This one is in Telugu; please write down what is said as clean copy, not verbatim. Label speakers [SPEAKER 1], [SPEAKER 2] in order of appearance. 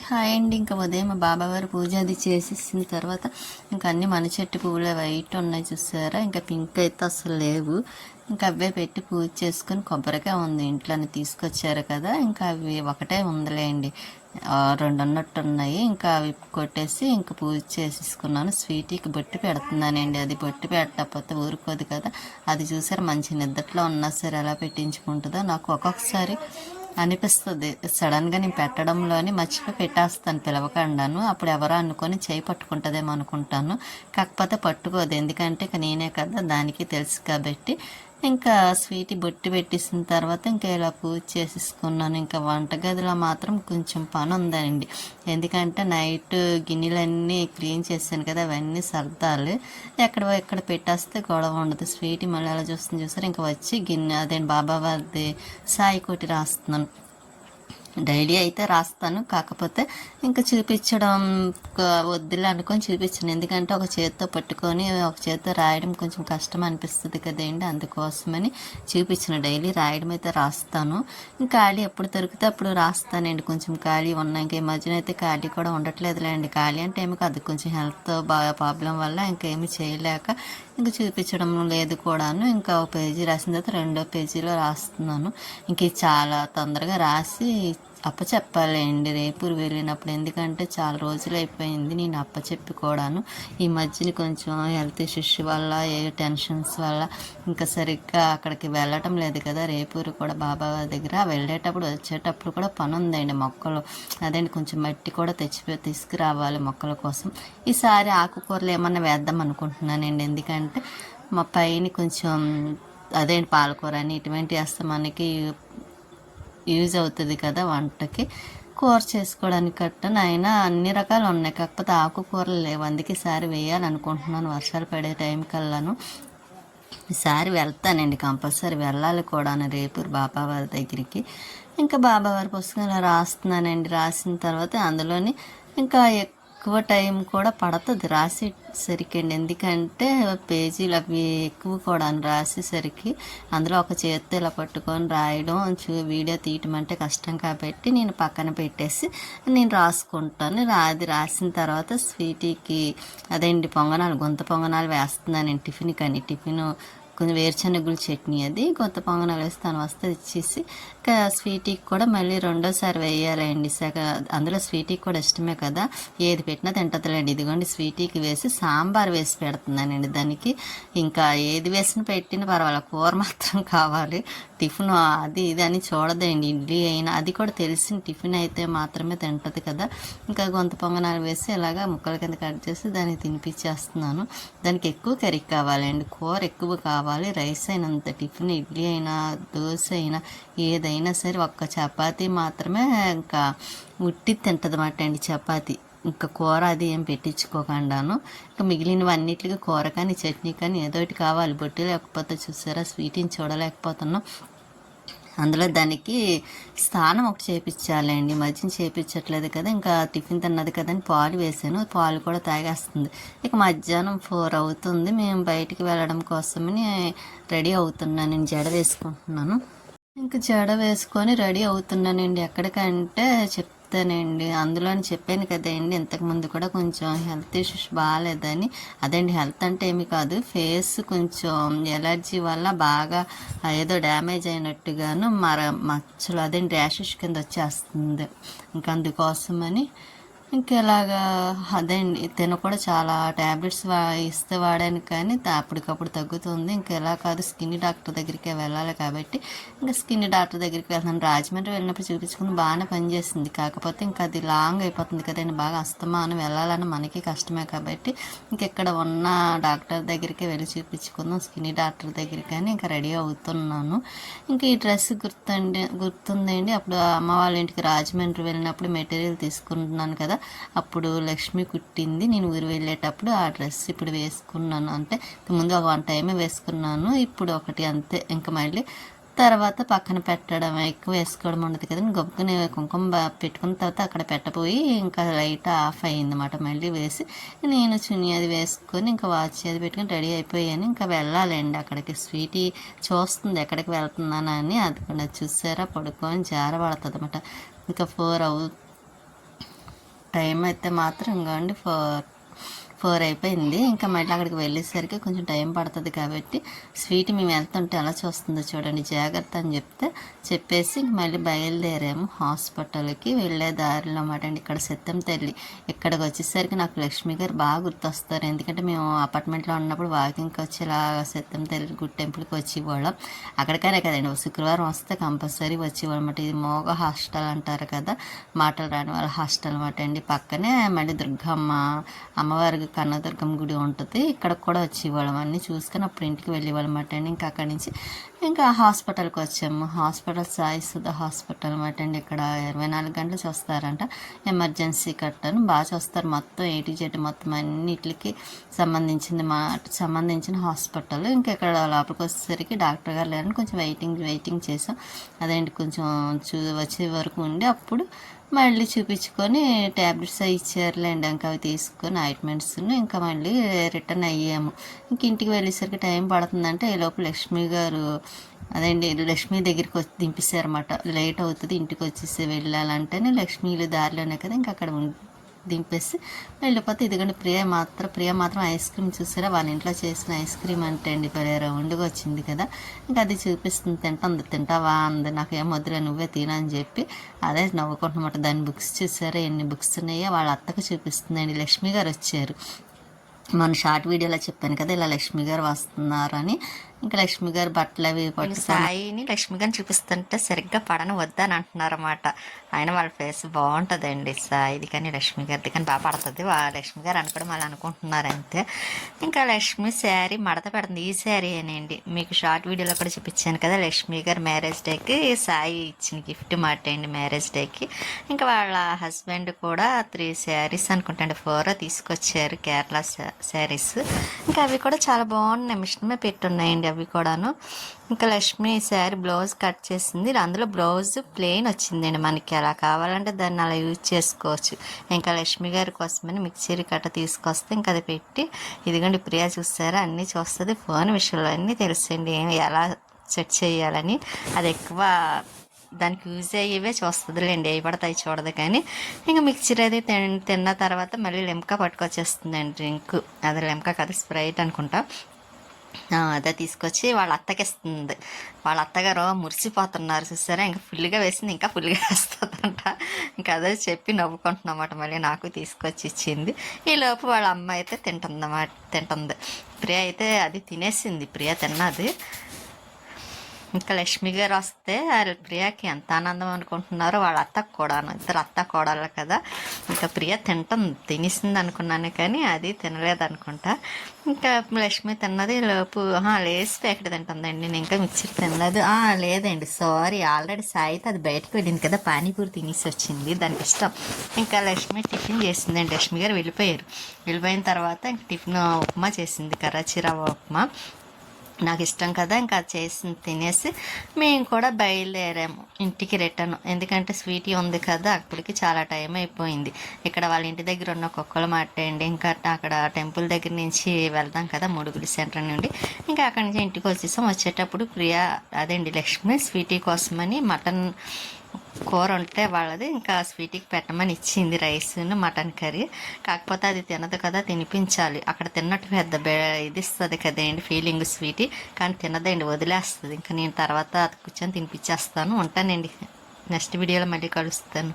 [SPEAKER 1] హాయ్ అండి. ఇంకా ఉదయం మా బాబావారు పూజ అది చేసేసిన తర్వాత ఇంకా అన్ని మన చెట్టు పువ్వులు వైట్ ఉన్నాయి చూసారా, ఇంకా పింక్ అయితే అసలు లేవు. ఇంకా అవే పెట్టి పూజ చేసుకుని కొబ్బరికాయ ఉంది ఇంట్లోనే తీసుకొచ్చారు కదా, ఇంకా అవి ఒకటే ఉందిలేండి, రెండు ఉన్నట్టు ఉన్నాయి. ఇంకా అవి కొట్టేసి ఇంకా పూజ చేసేసుకున్నాను. స్వీటీకి బొట్టు పెడుతున్నానండి. అది బొట్టు పెట్టకపోతే ఊరుకోదు కదా. అది చూసారు మంచి నిద్రలో ఉన్నా సరే ఎలా పెట్టించుకుంటుందో నాకు ఒక్కొక్కసారి అనిపిస్తుంది. సడన్గా నేను పెట్టడంలోని మర్చిపోయి పెట్టేస్తాను పిలవకుండాను. అప్పుడు ఎవరో అనుకొని చేయి పట్టుకుంటుందేమో అనుకుంటాను. కాకపోతే పట్టుకోదు, ఎందుకంటే ఇక నేనే కదా దానికి తెలుసు కాబట్టి. ఇంకా స్వీట్ బొట్టు పెట్టేసిన తర్వాత ఇంకా ఇలా పూజ చేసేసుకున్నాను. ఇంకా వంటగదిలో మాత్రం కొంచెం పని ఉందండి, ఎందుకంటే నైట్ గిన్నెలన్నీ క్లీన్ చేశాను కదా, అవన్నీ సర్దాలి. ఎక్కడ పెట్టేస్తే గొడవ ఉండదు. స్వీట్ మళ్ళీ అలా చూస్తారు. ఇంకా వచ్చి గిన్నె అదేంటి బాబా వారిది సాయి కోటి రాస్తున్నాను. డైలీ అయితే రాస్తాను, కాకపోతే ఇంకా చూపించడం వద్దులే అనుకొని చూపించాను. ఎందుకంటే ఒక చేతితో పట్టుకొని ఒక చేతితో రాయడం కొంచెం కష్టం అనిపిస్తుంది కదండి, అందుకోసమని చూపించిన. డైలీ రాయడం అయితే రాస్తాను. ఇంకా ఖాళీ ఎప్పుడు దొరికితే అప్పుడు రాస్తానండి. కొంచెం ఖాళీ ఉన్నాయి. ఇంకా ఈ మధ్యన అయితే ఖాళీ కూడా ఉండట్లేదులేండి. ఖాళీ అంటే ఏమి కాదు, కొంచెం హెల్త్ బాగా ప్రాబ్లం వల్ల ఇంకేమీ చేయలేక ఇంకా చూపించడం లేదు కూడాను. ఇంకా ఒక పేజీ రాసిన తర్వాత రెండో పేజీలో రాస్తున్నాను. ఇంక చాలా తొందరగా రాసి అప్పచెప్పాలండి రేపు వెళ్ళినప్పుడు, ఎందుకంటే చాలా రోజులు అయిపోయింది నేను అప్పచెప్పి కూడాను. ఈ మధ్యన కొంచెం హెల్త్ ఇష్యూస్ వల్ల ఏ టెన్షన్స్ వల్ల ఇంకా సరిగ్గా అక్కడికి వెళ్ళటం లేదు కదా. రేపూరు కూడా బాబా దగ్గర వెళ్ళేటప్పుడు వచ్చేటప్పుడు కూడా పని ఉందండి. మొక్కలు అదేంటి కొంచెం మట్టి కూడా తీసుకురావాలి మొక్కల కోసం. ఈసారి ఆకుకూరలు ఏమన్నా వేద్దాం అనుకుంటున్నానండి, ఎందుకంటే మా పైన కొంచెం అదేంటి పాలకూర అని ఇటువంటి వేస్తే మనకి యూజ్ అవుతుంది కదా వంటకి, కూర చేసుకోవడానికి కట్టను. అయినా అన్ని రకాలు ఉన్నాయి, కాకపోతే ఆకుకూరలు లేవు. అందుకే ఈసారి వేయాలనుకుంటున్నాను వర్షాలు పడే టైం కల్లాను. ఈసారి వెళ్తానండి, కంపల్సరీ వెళ్ళాలి కూడా రేపు బాబావారి దగ్గరికి. ఇంకా బాబావారి పుస్తకం ఇలా రాస్తున్నానండి. రాసిన తర్వాత అందులోని ఇంకా ఎక్కువ టైం కూడా పడుతుంది రాసేసరికి అండి, ఎందుకంటే పేజీలు అవి ఎక్కువ కూడా రాసేసరికి అందులో ఒక చేత్తో ఇలా పట్టుకొని రాయడం వీడియో తీయటం అంటే కష్టం కాబట్టి నేను పక్కన పెట్టేసి నేను రాసుకుంటాను. అది రాసిన తర్వాత స్వీటీకి అదేంటి పొంగనాలు గుంత పొంగనాలు వేస్తున్నాను టిఫిన్ కానీ. టిఫిన్ కొంచెం వేరుశనగలు చట్నీ, అది కొత్త పొంగనాలు వేస్తాను వస్తే ఇచ్చేసి. ఇంకా స్వీటీకి కూడా మళ్ళీ రెండోసారి వేయాలండి. అందులో స్వీటీకి కూడా ఇష్టమే కదా, ఏది పెట్టినా తింటదిలేండి. ఇదిగోండి స్వీటీకి వేసి సాంబార్ వేసి పెడుతున్నానండి దానికి. ఇంకా ఏది వేసిన పెట్టినా పర్వాలేదు, కూర మాత్రం కావాలి. టిఫిన్ అది ఇది అని చూడదండి, ఇడ్లీ అయినా అది కూడా తెలిసిన టిఫిన్ అయితే మాత్రమే తింటుంది కదా. ఇంకా గొంత పొంగనాలు వేసి ఇలాగా ముక్కల కింద కట్ చేసి దానికి తినిపించేస్తున్నాను. దానికి ఎక్కువ కర్రీ కావాలండి, కూర ఎక్కువ కావాలి. రైస్ అయినంత టిఫిన్, ఇడ్లీ అయినా దోశ అయినా ఏదైనా సరే ఒక్క చపాతీ మాత్రమే ఇంకా ఉట్టి తింటుంది అన్నమాట అండి చపాతీ. ఇంకా కూర అది ఏం పెట్టించుకోకుండాను. ఇంకా మిగిలినవన్నిటికీ కూర కానీ చట్నీ కానీ ఏదో ఒకటి కావాలి. బొట్టు లేకపోతే చూసారా స్వీట్ని చూడలేకపోతున్నాం. అందులో దానికి స్నానం ఒకటి చేయించాలండి, మధ్యన చేయించట్లేదు కదా. ఇంకా టిఫిన్ తిన్నది కదా అని పాలు వేసాను, పాలు కూడా తాగేస్తుంది. ఇక మధ్యాహ్నం 4 అవుతుంది, మేము బయటికి వెళ్ళడం కోసమని రెడీ అవుతున్నాను. నేను జడ వేసుకుంటున్నాను. ఇంకా జడ వేసుకొని రెడీ అవుతున్నానండి. ఎక్కడికంటే చెప్తానండి, అందులోని చెప్పాను కదండి ఇంతకుముందు కూడా కొంచెం హెల్త్ ఇష్యూస్ బాగాలేదని. అదేంటి హెల్త్ అంటే ఏమి కాదు, ఫేస్ కొంచెం ఎలర్జీ వల్ల బాగా ఏదో డ్యామేజ్ అయినట్టుగాను మచ్చలు అదేంటి ర్యాషెస్ కింద వచ్చేస్తుంది. ఇంకా అందుకోసమని ఇంకెలాగా అదేండి కూడా చాలా ట్యాబ్లెట్స్ ఇస్తే వాడాను, కానీ అప్పటికప్పుడు తగ్గుతుంది. ఇంకెలా కాదు, స్కిన్ డాక్టర్ దగ్గరికి వెళ్ళాలి కాబట్టి ఇంకా స్కిన్ డాక్టర్ దగ్గరికి వెళ్తాను. రాజమండ్రి వెళ్ళినప్పుడు చూపించుకుని బాగానే పనిచేసింది, కాకపోతే ఇంకా అది లాంగ్ అయిపోతుంది కదండి, బాగా అస్తమానం వెళ్ళాలని మనకి కష్టమే కాబట్టి ఇంకెక్కడ ఉన్న డాక్టర్ దగ్గరికి వెళ్ళి చూపించుకుందాం, స్కిన్ డాక్టర్ దగ్గరికి అని ఇంకా రెడీ అవుతున్నాను. ఇంకా ఈ డ్రెస్ గుర్తుందండి, అప్పుడు అమ్మ వాళ్ళ ఇంటికి రాజమండ్రి వెళ్ళినప్పుడు మెటీరియల్ తీసుకుంటున్నాను కదా, అప్పుడు లక్ష్మి కుట్టింది. నేను ఊరు వెళ్ళేటప్పుడు ఆ డ్రెస్ ఇప్పుడు వేసుకున్నాను. అంటే ముందు ఒక 1 టైమే వేసుకున్నాను, ఇప్పుడు ఒకటి అంతే. ఇంకా మళ్ళీ తర్వాత పక్కన పెట్టడం ఎక్కువ వేసుకోవడం ఉండదు కదా, గొప్పని కుంకుమ పెట్టుకున్న తర్వాత అక్కడ పెట్టబోయి ఇంకా లైట్ ఆఫ్ అయ్యిందన్నమాట. మళ్ళీ వేసి నేను చున్నీ అది వేసుకొని ఇంకా వాచ్ అది పెట్టుకొని రెడీ అయిపోయాను. ఇంకా వెళ్ళాలండి అక్కడికి. స్వీటీ చూస్తుంది ఎక్కడికి వెళ్తున్నానని, అది కూడా చూసారా పడుకొని జారబడుతుంది అన్నమాట. ఇంకా 4 టైం అయితే మాత్రం ఇంకోండి 4 అయిపోయింది. ఇంకా మళ్ళీ అక్కడికి వెళ్ళేసరికి కొంచెం టైం పడుతుంది కాబట్టి స్వీట్ మేము వెళ్తుంటే ఎలా చూస్తుందో చూడండి, జాగ్రత్త అని చెప్పేసి ఇంక మళ్ళీ బయలుదేరాము హాస్పిటల్కి. వెళ్ళే దారిలో అన్నమాట అండి. ఇక్కడ సత్యం తల్లి ఇక్కడికి వచ్చేసరికి నాకు లక్ష్మి గారు బాగా గుర్తొస్తారు. ఎందుకంటే మేము అపార్ట్మెంట్లో ఉన్నప్పుడు వాకింగ్కి వచ్చి ఇలా సత్యం తల్లి గుడ్ టెంపుల్కి వచ్చేవాళ్ళం. అక్కడికైనా కదండి శుక్రవారం వస్తే కంపల్సరీ వచ్చేవాళ్ళం అన్నమాట. ఇది మోగ హాస్టల్ అంటారు కదా, మాటలు రాని వాళ్ళ హాస్టల్ అన్నమాట అండి. పక్కనే మళ్ళీ దుర్గమ్మ అమ్మవారి కన్నదుర్గమ్మ గుడి ఉంటుంది. ఇక్కడికి కూడా వచ్చేవాళ్ళం. అన్నీ చూసుకొని అప్పుడు ఇంటికి వెళ్ళేవాళ్ళం అన్నమాట అండి. ఇంకా అక్కడి నుంచి ఇంకా హాస్పిటల్కి వచ్చాము. హాస్పిటల్ సాయి సుధా హాస్పిటల్ అన్నమాట అండి. ఇక్కడ 24 గంటలు చూస్తారంట. ఎమర్జెన్సీ కట్టను బాగా చూస్తారు. మొత్తం A to Z మొత్తం అన్నిటికి సంబంధించిన హాస్పిటల్. ఇంకా ఇక్కడ లోపలికి వచ్చేసరికి డాక్టర్ గారు లేరని కొంచెం వెయిటింగ్ చేసాం. అదేంటి కొంచెం వచ్చే వరకు ఉండి అప్పుడు మళ్ళీ చూపించుకొని ట్యాబ్లెట్స్ అవి ఇచ్చారులేండి. ఇంకా అవి తీసుకొని ఆయింట్మెంట్స్ ఇంకా మళ్ళీ రిటర్న్ అయ్యాము. ఇంక ఇంటికి వెళ్ళేసరికి టైం పడుతుందంటే ఈ లోపు లక్ష్మి గారు అదేంటి లక్ష్మి దగ్గరికి వచ్చి దింపేశారన్నమాట. లేట్ అవుతుంది ఇంటికి వచ్చేసి వెళ్ళాలంటేనే లక్ష్మీలు దారిలోనే కదా, ఇంకా అక్కడ దింపేసి వెళ్ళిపోతే ఇదిగోండి ప్రియ మాత్రం ఐస్ క్రీమ్ చూసారా, వాళ్ళ ఇంట్లో చేసిన ఐస్ క్రీమ్ అంటే అండి రౌండ్గా వచ్చింది కదా, ఇంకా అది చూపిస్తుంది. తింటావా అంది. నాకేం వద్దులే నువ్వే తినని చెప్పి అదే నవ్వుకుంటున్నమాట. దాని బుక్స్ చూసారా ఎన్ని బుక్స్ ఉన్నాయో వాళ్ళ అత్తకు చూపిస్తుందండి. లక్ష్మి గారు వచ్చారు. మన షార్ట్ వీడియోలో చెప్పాను కదా ఇలా లక్ష్మి గారు వస్తున్నారని. ఇంకా లక్ష్మి గారు బట్టలు అవి పట్టు సాయిని లక్ష్మి గారిని చూపిస్తుంటే సరిగ్గా పడని వద్దని అంటున్నారన్నమాట. ఆయన వాళ్ళ ఫేస్ బాగుంటుందండి సాయిది కానీ లక్ష్మి గారిది కానీ బాగా పడుతుంది. లక్ష్మి గారు అనుకోవడం వాళ్ళు అనుకుంటున్నారు అంతే. ఇంకా లక్ష్మి శారీ మడత పెడుతుంది. ఈ శారీ అనండి మీకు షార్ట్ వీడియోలో కూడా చూపించాను కదా, లక్ష్మి గారు మ్యారేజ్ డేకి సాయి ఇచ్చిన గిఫ్ట్ మాట అండి మ్యారేజ్ డేకి. ఇంకా వాళ్ళ హస్బెండ్ కూడా 3 శారీస్ అనుకుంటాండి 4 తీసుకొచ్చారు కేరళ శారీస్. ఇంకా అవి కూడా చాలా బాగున్నాయి, మిషన్మే పెట్టున్నాయండి అవి కూడాను. ఇంకా లక్ష్మి శారీ బ్లౌజ్ కట్ చేసింది. అందులో బ్లౌజ్ ప్లెయిన్ వచ్చిందండి. మనకి అలా కావాలంటే దాన్ని అలా యూజ్ చేసుకోవచ్చు. ఇంకా లక్ష్మి గారి కోసమని మిక్సీ కట్ట తీసుకొస్తే ఇంకా అది పెట్టి ఇదిగోండి ప్రియా చూస్తారా అన్నీ చూస్తుంది. ఫోన్ విషయంలో అన్నీ తెలుసండి ఎలా సెట్ చేయాలని. అది ఎక్కువ దానికి యూజ్ అయ్యేవే చూస్తుందిలేండి, అవి పడతాయి చూడదు. కానీ ఇంకా మిక్చర్ అది తిన్న తర్వాత మళ్ళీ లెమ్కా పట్టుకొచ్చేస్తుందండి డ్రింక్. అది లెమ్కా కదా స్ప్రైట్ అనుకుంటా. అదే తీసుకొచ్చి వాళ్ళ అత్తకి ఇస్తుంది. వాళ్ళ అత్తగారు మురిసిపోతున్నారు చూసారా, ఇంకా ఫుల్గా వేసింది ఇంకా ఫుల్గా వేస్తుందంట. ఇంకా అదే చెప్పి నవ్వుకుంటున్నమాట. మళ్ళీ నాకు తీసుకొచ్చి ఇచ్చింది. ఈ లోపు వాళ్ళ అమ్మ అయితే తింటుంది. ప్రియ అయితే అది తినేసింది. ప్రియ తిన్నది. ఇంకా లక్ష్మి గారు వస్తే ప్రియకి ఎంత ఆనందం అనుకుంటున్నారో వాళ్ళ అత్తకు కూడా. ఇద్దరు అత్త కోడళ్ళు కదా. ఇంకా ప్రియ తినేసింది అనుకున్నాను కానీ అది తినలేదు అనుకుంటా. ఇంకా లక్ష్మి తిన్నది. లోపు లేస్ ప్యాకెట్ తింటుందండి. నేను ఇంకా మిక్చర్ తినలేదు. లేదండి సారీ, ఆల్రెడీ సాయితే అది బయటకు వెళ్ళింది కదా, పానీపూరి తినేసి వచ్చింది, దానికి ఇష్టం. ఇంకా లక్ష్మి టిఫిన్ చేసిందండి. లక్ష్మి గారు వెళ్ళిపోయిన తర్వాత ఇంకా టిఫిన్ ఉప్మా చేసింది, కరాచీ రవ్వ ఉప్మా. నాకు ఇష్టం కదా, ఇంకా తినేసి మేము కూడా బయలుదేరాము ఇంటికి రిటర్న్. ఎందుకంటే స్వీటీ ఉంది కదా, అప్పటికి చాలా టైం అయిపోయింది. ఇక్కడ వాళ్ళ ఇంటి దగ్గర ఉన్న కుక్కలు మాట్లాడండి. ఇంకా అక్కడ టెంపుల్ దగ్గర నుంచి వెళ్దాం కదా ముడుగులి సెంటర్ నుండి. ఇంకా అక్కడి నుంచి ఇంటికి వచ్చేసాం. వచ్చేటప్పుడు ప్రియా అదేండి లక్ష్మి స్వీటీ కోసమని మటన్ కూర ఉంటే వాళ్ళది ఇంకా స్వీటీకి పెట్టమని ఇచ్చింది, రైస్ను మటన్ కర్రీ. కాకపోతే అది తినదు కదా, తినిపించాలి. అక్కడ తిన్నట్టు పెద్ద ఇది ఇస్తుంది కదండి ఫీలింగ్ స్వీటీ, కానీ తినదండి, వదిలేస్తుంది. ఇంకా నేను తర్వాత కూర్చొని తినిపించేస్తాను. ఉంటానండి, నెక్స్ట్ వీడియోలో మళ్ళీ కలుస్తాను.